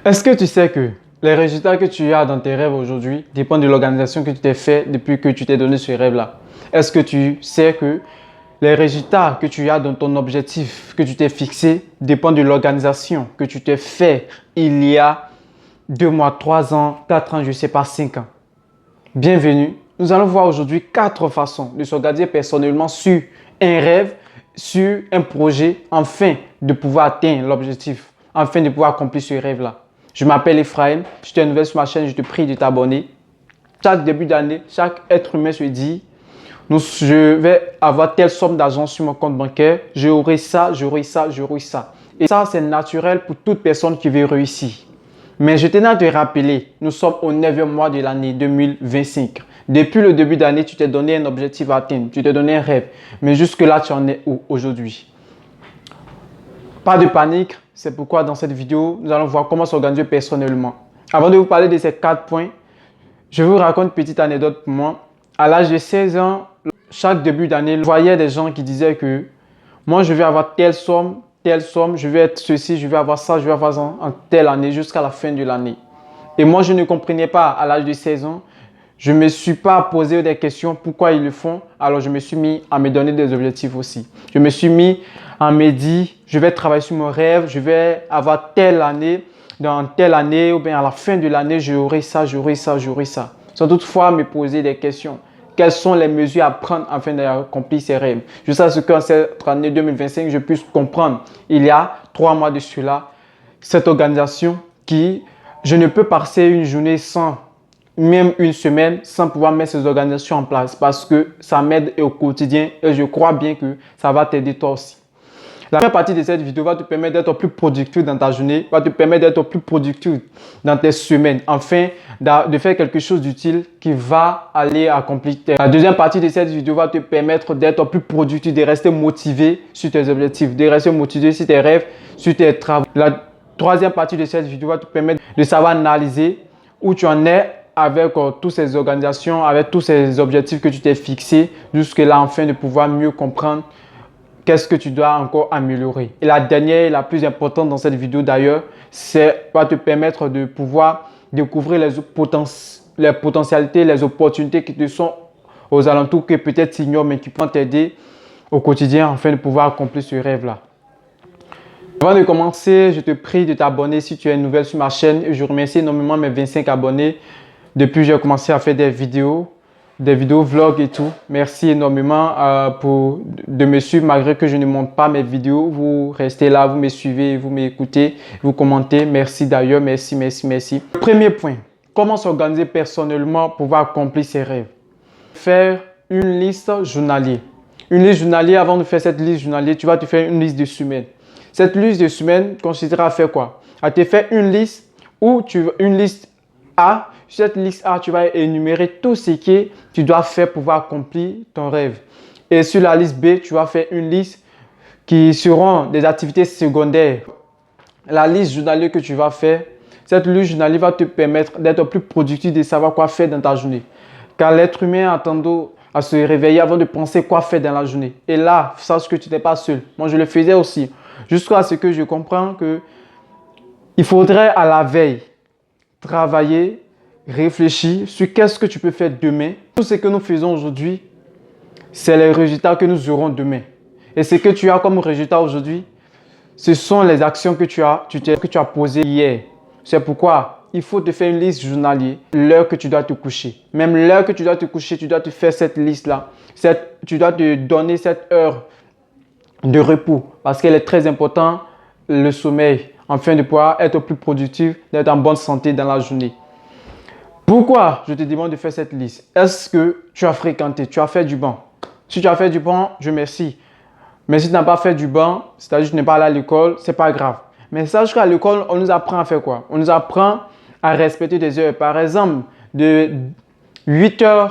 Est-ce que tu sais que les résultats que tu as dans tes rêves aujourd'hui dépendent de l'organisation que tu t'es fait depuis que tu t'es donné ce rêve-là? Est-ce que tu sais que les résultats que tu as dans ton objectif que tu t'es fixé dépendent de l'organisation que tu t'es fait il y a 2 mois, 3 ans, 4 ans, je ne sais pas, 5 ans? Bienvenue. Nous allons voir aujourd'hui 4 façons de s'organiser personnellement sur un rêve, sur un projet, afin de pouvoir atteindre l'objectif, afin de pouvoir accomplir ce rêve-là. Je m'appelle Ephraim, je suis nouvelle sur ma chaîne, je te prie de t'abonner. Chaque début d'année, chaque être humain se dit, je vais avoir telle somme d'argent sur mon compte bancaire, j'aurai ça, j'aurai ça, j'aurai ça. Et ça, c'est naturel pour toute personne qui veut réussir. Mais je tenais à te rappeler, nous sommes au 9e mois de l'année 2025. Depuis le début d'année, tu t'es donné un objectif à atteindre, tu t'es donné un rêve. Mais jusque-là, tu en es où aujourd'hui? Pas de panique, c'est pourquoi dans cette vidéo, nous allons voir comment s'organiser personnellement. Avant de vous parler de ces 4 points, je vous raconte une petite anecdote pour moi. À l'âge de 16 ans, chaque début d'année, je voyais des gens qui disaient que moi, je vais avoir telle somme, je vais être ceci, je vais avoir ça, je vais avoir ça en telle année jusqu'à la fin de l'année. Et moi, je ne comprenais pas à l'âge de 16 ans. Je ne me suis pas posé des questions pourquoi ils le font. Alors, je me suis mis à me donner des objectifs aussi. Je me suis mis à me dire, je vais travailler sur mon rêve, je vais avoir telle année, dans telle année, ou bien à la fin de l'année, j'aurai ça, j'aurai ça, j'aurai ça. Sans toutefois me poser des questions. Quelles sont les mesures à prendre afin d'accomplir ces rêves? Jusqu'à ce qu'en cette année 2025, je puisse comprendre. Il y a 3 mois de cela, cette organisation qui, je ne peux passer une journée sans, même une semaine, sans pouvoir mettre ces organisations en place parce que ça m'aide au quotidien et je crois bien que ça va t'aider toi aussi. La première partie de cette vidéo va te permettre d'être plus productif dans ta journée, va te permettre d'être plus productif dans tes semaines, afin de faire quelque chose d'utile qui va aller accomplir. La deuxième partie de cette vidéo va te permettre d'être plus productif, de rester motivé sur tes objectifs, de rester motivé sur tes rêves, sur tes travaux. La troisième partie de cette vidéo va te permettre de savoir analyser où tu en es avec toutes ces organisations, avec tous ces objectifs que tu t'es fixés, jusque-là, afin de pouvoir mieux comprendre qu'est-ce que tu dois encore améliorer. Et la dernière et la plus importante dans cette vidéo d'ailleurs, va te permettre de pouvoir découvrir les potentialités, les opportunités qui te sont aux alentours, que peut-être tu ignores, mais qui peuvent t'aider au quotidien afin de pouvoir accomplir ce rêve-là. Avant de commencer, je te prie de t'abonner si tu es nouvelle sur ma chaîne. Et je remercie énormément mes 25 abonnés depuis que j'ai commencé à faire des vidéos vlogs et tout. Merci énormément de me suivre malgré que je ne monte pas mes vidéos. Vous restez là, vous me suivez, vous m'écoutez, vous commentez. Merci d'ailleurs, merci, merci, merci. Premier point, comment s'organiser personnellement pour pouvoir accomplir ses rêves? Faire une liste journalière. Une liste journalière, avant de faire cette liste journalière, tu vas te faire une liste de semaines. Cette liste de semaines consistera à faire quoi? À te faire une liste une liste A. Sur cette liste A, tu vas énumérer tout ce que tu dois faire pour pouvoir accomplir ton rêve. Et sur la liste B, tu vas faire une liste qui seront des activités secondaires. La liste journalière que tu vas faire, cette liste journalière va te permettre d'être plus productif, de savoir quoi faire dans ta journée. Car l'être humain attend à se réveiller avant de penser quoi faire dans la journée. Et là, sache que tu n'es pas seul. Moi, je le faisais aussi. Jusqu'à ce que je comprends que il faudrait à la veille travailler, réfléchir sur qu'est-ce que tu peux faire demain. Tout ce que nous faisons aujourd'hui, c'est les résultats que nous aurons demain. Et ce que tu as comme résultat aujourd'hui, ce sont les actions que tu as posées hier. C'est pourquoi il faut te faire une liste journalière, l'heure que tu dois te coucher. Même l'heure que tu dois te coucher, tu dois te faire cette liste-là. Tu dois te donner cette heure de repos parce qu'elle est très importante, le sommeil, afin de pouvoir être plus productif, d'être en bonne santé dans la journée. Pourquoi je te demande de faire cette liste? Est-ce que tu as fréquenté, tu as fait du banc? Si tu as fait du banc, je remercie. Mais si tu n'as pas fait du banc, c'est-à-dire que tu n'es pas allé à l'école, c'est pas grave. Mais sache qu'à l'école, on nous apprend à faire quoi? On nous apprend à respecter des heures. Par exemple, de 8h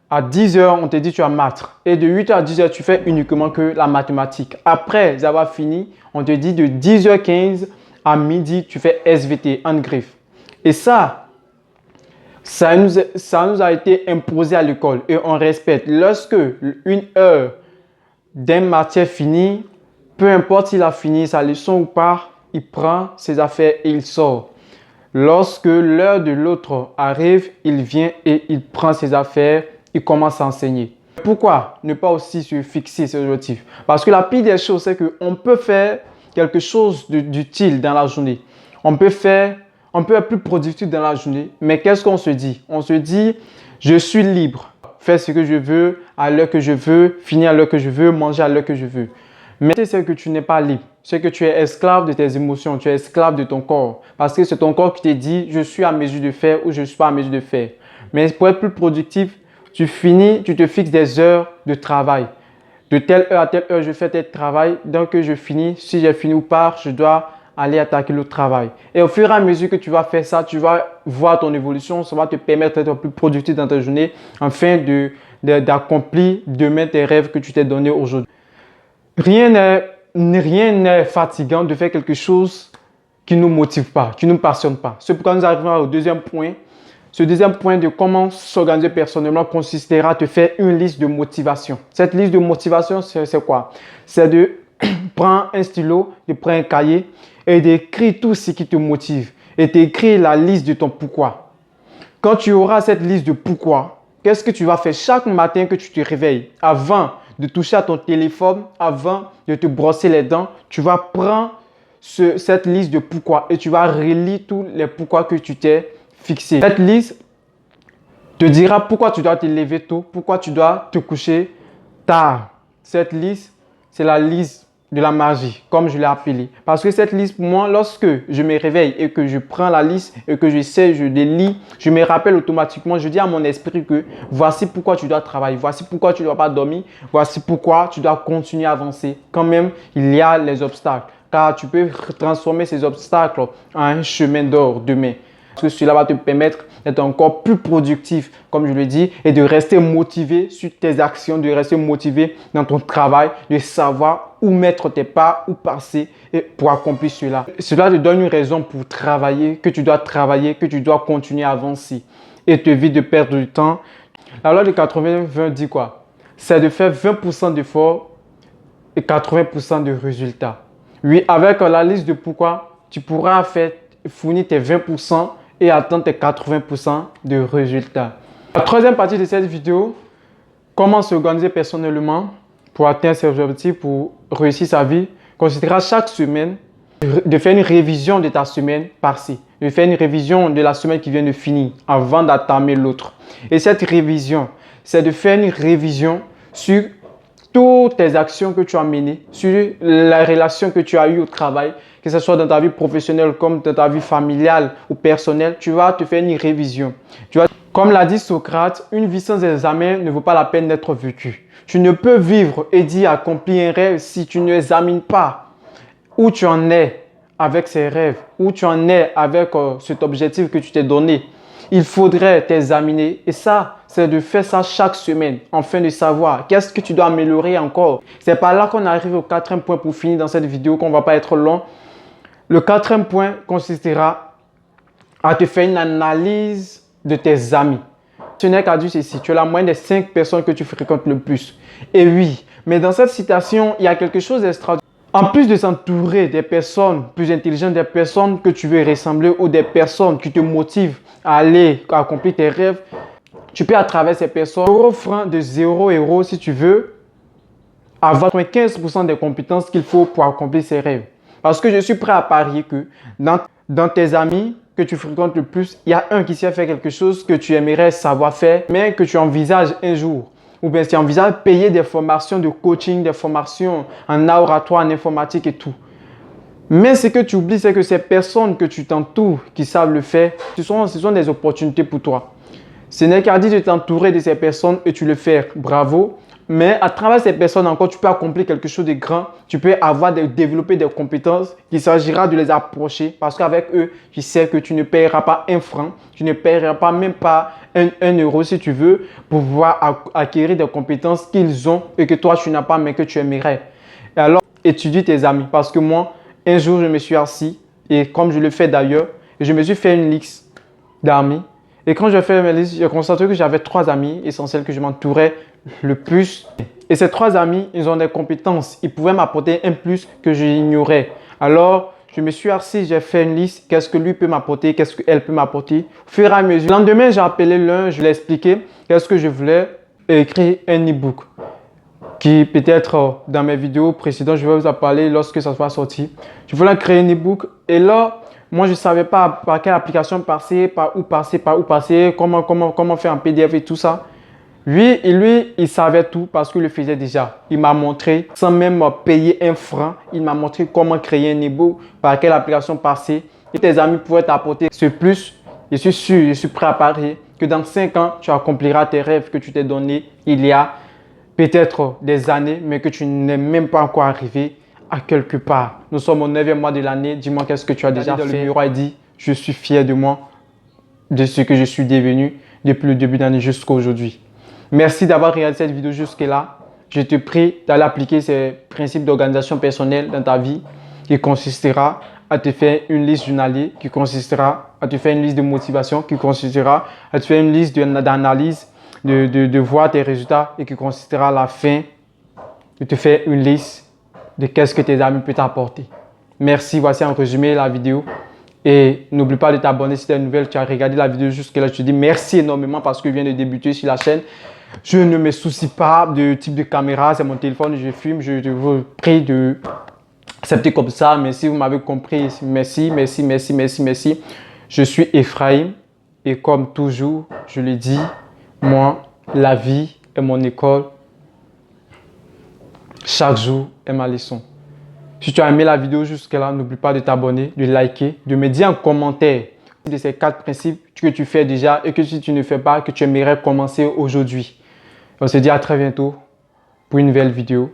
à 10h, on te dit tu as maths. Et de 8h à 10h, tu fais uniquement que la mathématique. Après avoir fini, on te dit de 10h15 à midi, tu fais SVT, en griffe. Et ça nous a été imposé à l'école et on respecte. Lorsque une heure d'une matière finie, peu importe s'il a fini sa leçon ou pas, il prend ses affaires et il sort. Lorsque l'heure de l'autre arrive, il vient et il prend ses affaires, il commence à enseigner. Pourquoi ne pas aussi se fixer ses objectifs? Parce que la pire des choses, c'est qu'on peut faire quelque chose d'utile dans la journée. On peut être plus productif dans la journée, mais qu'est-ce qu'on se dit? On se dit, je suis libre, faire ce que je veux, à l'heure que je veux, finir à l'heure que je veux, manger à l'heure que je veux. Mais c'est que tu n'es pas libre, c'est que tu es esclave de tes émotions, tu es esclave de ton corps. Parce que c'est ton corps qui te dit, je suis à mesure de faire ou je ne suis pas à mesure de faire. Mais pour être plus productif, tu te fixes des heures de travail. De telle heure à telle heure, je fais tel travail. Dès que je finis, si j'ai fini ou pas, je dois aller attaquer le travail. Et au fur et à mesure que tu vas faire ça, tu vas voir ton évolution. Ça va te permettre d'être plus productif dans ta journée afin d'accomplir demain tes rêves que tu t'es donné aujourd'hui. Rien n'est fatigant de faire quelque chose qui ne nous motive pas, qui ne nous passionne pas. C'est pourquoi nous arrivons au deuxième point. Ce deuxième point de comment s'organiser personnellement consistera à te faire une liste de motivation. Cette liste de motivation, c'est quoi? C'est de prendre un stylo, de prendre un cahier et d'écrire tout ce qui te motive et d'écrire la liste de ton pourquoi. Quand tu auras cette liste de pourquoi, qu'est-ce que tu vas faire chaque matin que tu te réveilles? Avant de toucher à ton téléphone, avant de te brosser les dents, tu vas prendre cette liste de pourquoi et tu vas relire tous les pourquoi que tu t'es fixé. Cette liste te dira pourquoi tu dois te lever tôt, pourquoi tu dois te coucher tard. Cette liste, c'est la liste de la magie, comme je l'ai appelée. Parce que cette liste, pour moi, lorsque je me réveille et que je prends la liste et que je les lis, je me rappelle automatiquement, je dis à mon esprit que voici pourquoi tu dois travailler, voici pourquoi tu ne dois pas dormir, voici pourquoi tu dois continuer à avancer. Quand même, il y a les obstacles, car tu peux transformer ces obstacles en un chemin d'or demain. Parce que cela va te permettre d'être encore plus productif, comme je le dis, et de rester motivé sur tes actions, de rester motivé dans ton travail, de savoir où mettre tes pas, où passer et pour accomplir cela. Cela te donne une raison pour travailler, que tu dois continuer à avancer et te évite de perdre du temps. La loi de 80-20 dit quoi? C'est de faire 20% d'efforts et 80% de résultats. Oui, avec la liste de pourquoi, tu pourras fournir tes 20% et atteindre tes 80% de résultats. La troisième partie de cette vidéo, comment s'organiser personnellement pour atteindre ses objectifs, pour réussir sa vie, consistera chaque semaine de faire une révision de ta semaine passée, de faire une révision de la semaine qui vient de finir avant d'attamer l'autre. Et cette révision, c'est de faire une révision sur toutes tes actions que tu as menées, sur la relation que tu as eue au travail, que ce soit dans ta vie professionnelle comme dans ta vie familiale ou personnelle, tu vas te faire une révision. Comme l'a dit Socrate, une vie sans examen ne vaut pas la peine d'être vécue. Tu ne peux vivre et dire accomplir un rêve si tu n'examines pas où tu en es avec ces rêves, où tu en es avec cet objectif que tu t'es donné. Il faudrait t'examiner et ça, c'est de faire ça chaque semaine afin de savoir qu'est-ce que tu dois améliorer encore. C'est par là qu'on arrive au quatrième point pour finir dans cette vidéo, qu'on ne va pas être long. Le quatrième point consistera à te faire une analyse de tes amis. Ce n'est qu'à dire ceci, tu es la moyenne des 5 personnes que tu fréquentes le plus. Et oui, mais dans cette citation, il y a quelque chose d'extraordinaire. En plus de s'entourer des personnes plus intelligentes, des personnes que tu veux ressembler ou des personnes qui te motivent à aller accomplir tes rêves, tu peux à travers ces personnes offrir de 0 € si tu veux avoir 15% des compétences qu'il faut pour accomplir ses rêves. Parce que je suis prêt à parier que dans tes amis que tu fréquentes le plus, il y a un qui sait faire quelque chose que tu aimerais savoir faire, mais que tu envisages un jour. Ou bien tu envisages payer des formations de coaching, des formations en oratoire, en informatique et tout. Mais ce que tu oublies, c'est que ces personnes que tu t'entoures, qui savent le faire, ce sont des opportunités pour toi. Ce n'est qu'à dire de t'entourer de ces personnes et tu le fais. Bravo. Mais à travers ces personnes encore, tu peux accomplir quelque chose de grand. Tu peux développer des compétences. Il s'agira de les approcher parce qu'avec eux, tu sais que tu ne paieras pas un franc. Tu ne paieras pas même pas un euro si tu veux pour pouvoir acquérir des compétences qu'ils ont et que toi, tu n'as pas mais que tu aimerais. Et alors, étudie tes amis parce que moi, un jour, je me suis assis et comme je le fais d'ailleurs, je me suis fait une liste d'amis. Et quand j'ai fait ma liste, j'ai constaté que j'avais 3 amis essentiels que je m'entourais le plus. Et ces 3 amis, ils ont des compétences. Ils pouvaient m'apporter un plus que j'ignorais. Alors, Je me suis assis, j'ai fait une liste. Qu'est-ce que lui peut m'apporter? Qu'est-ce qu'elle peut m'apporter? Au fur et à mesure. Le lendemain, j'ai appelé l'un, je lui ai expliqué qu'est-ce que je voulais écrire un e-book. Qui peut-être dans mes vidéos précédentes, je vais vous en parler lorsque ça sera sorti. Je voulais créer un e-book et là, moi, je ne savais pas par quelle application passer, par où passer, comment faire un PDF et tout ça. Lui, il savait tout parce qu'il le faisait déjà. Il m'a montré, sans même payer un franc, il m'a montré comment créer un e-book, par quelle application passer. Et tes amis pourraient t'apporter ce plus. Je suis sûr, je suis prêt à parier que dans 5 ans, tu accompliras tes rêves que tu t'es donnés il y a peut-être des années, mais que tu n'es même pas encore arrivé à quelque part. Nous sommes au 9e mois de l'année. Dis-moi qu'est-ce que tu as déjà fait. Le miroir dit, je suis fier de moi, de ce que je suis devenu depuis le début d'année jusqu'à aujourd'hui. Merci d'avoir regardé cette vidéo jusque-là. Je te prie d'aller appliquer ces principes d'organisation personnelle dans ta vie qui consistera à te faire une liste journalière, qui consistera à te faire une liste de motivation, qui consistera à te faire une liste d'analyse, de voir tes résultats et qui consistera à la fin de te faire une liste de qu'est-ce que tes amis peuvent t'apporter. Merci, voici en résumé la vidéo. Et n'oublie pas de t'abonner si tu es nouvelle, tu as regardé la vidéo jusque-là. Je te dis merci énormément parce que je viens de débuter sur la chaîne. Je ne me soucie pas du type de caméra, c'est mon téléphone, je filme. Je vous prie de accepter comme ça. Merci, vous m'avez compris. Merci, merci, merci, merci, merci. Je suis Ephraim et comme toujours, je le dis, moi, la vie est mon école. Chaque jour est ma leçon. Si tu as aimé la vidéo jusque-là, n'oublie pas de t'abonner, de liker, de me dire en commentaire de ces 4 principes que tu fais déjà et que si tu ne fais pas, que tu aimerais commencer aujourd'hui. On se dit à très bientôt pour une nouvelle vidéo.